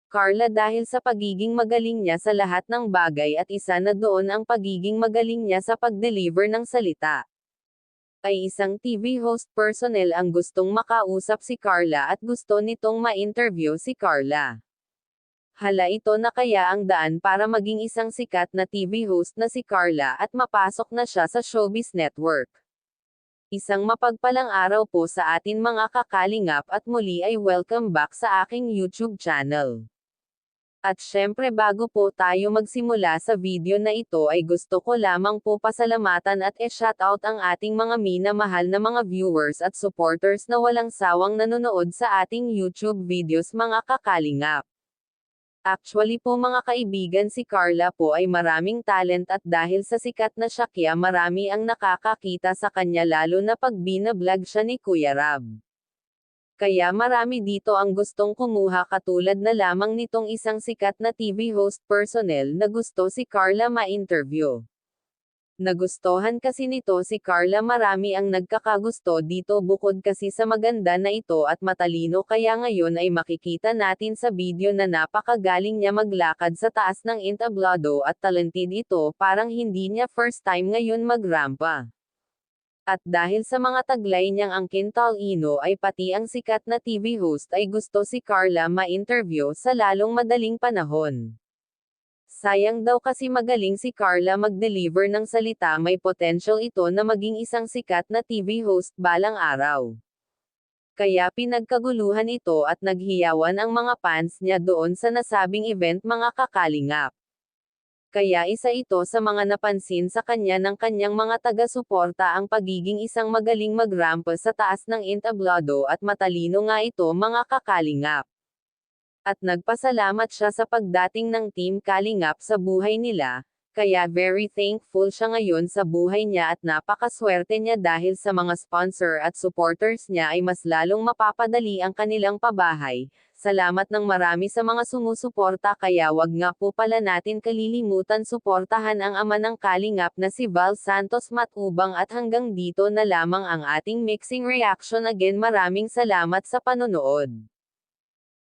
Carla dahil sa pagiging magaling niya sa lahat ng bagay at isa na doon ang pagiging magaling niya sa pag-deliver ng salita. Ay isang TV host personnel ang gustong makausap si Carla at gusto nitong ma-interview si Carla. Hala ito na kaya ang daan para maging isang sikat na TV host na si Carla at mapasok na siya sa Showbiz Network. Isang mapagpalang araw po sa atin mga kakalingap at muli ay welcome back sa aking YouTube channel. At syempre bago po tayo magsimula sa video na ito ay gusto ko lamang po pasalamatan at shoutout ang ating mga minamahal na mga viewers at supporters na walang sawang nanonood sa ating YouTube videos mga kakalingap. Actually po mga kaibigan si Carla po ay maraming talent at dahil sa sikat na siya kaya marami ang nakakakita sa kanya lalo na pag binablog siya ni Kuya Rab. Kaya marami dito ang gustong kumuha katulad na lamang nitong isang sikat na TV host personnel na gusto si Carla ma-interview. Nagustuhan kasi nito si Carla marami ang nagkakagusto dito bukod kasi sa maganda na ito at matalino kaya ngayon ay makikita natin sa video na napakagaling niya maglakad sa taas ng entablado at talented ito parang hindi niya first time ngayon magrampa. At dahil sa mga taglay niyang angkin talino ay pati ang sikat na TV host ay gusto si Carla ma-interview sa lalong madaling panahon. Sayang daw kasi magaling si Carla mag-deliver ng salita may potential ito na maging isang sikat na TV host balang araw. Kaya pinagkaguluhan ito at naghiyawan ang mga fans niya doon sa nasabing event mga kakalingap. Kaya isa ito sa mga napansin sa kanya ng kanyang mga taga-suporta ang pagiging isang magaling magrampa sa taas ng entablado at matalino nga ito mga kakalingap. At nagpasalamat siya sa pagdating ng Team Kalingap sa buhay nila, kaya very thankful siya ngayon sa buhay niya at napakaswerte niya dahil sa mga sponsor at supporters niya ay mas lalong mapapadali ang kanilang pabahay. Salamat ng marami sa mga sumusuporta kaya wag nga po pala natin kalilimutan suportahan ang ama ng Kalingap na si Val Santos Matubang at hanggang dito na lamang ang ating mixing reaction again maraming salamat sa panonood.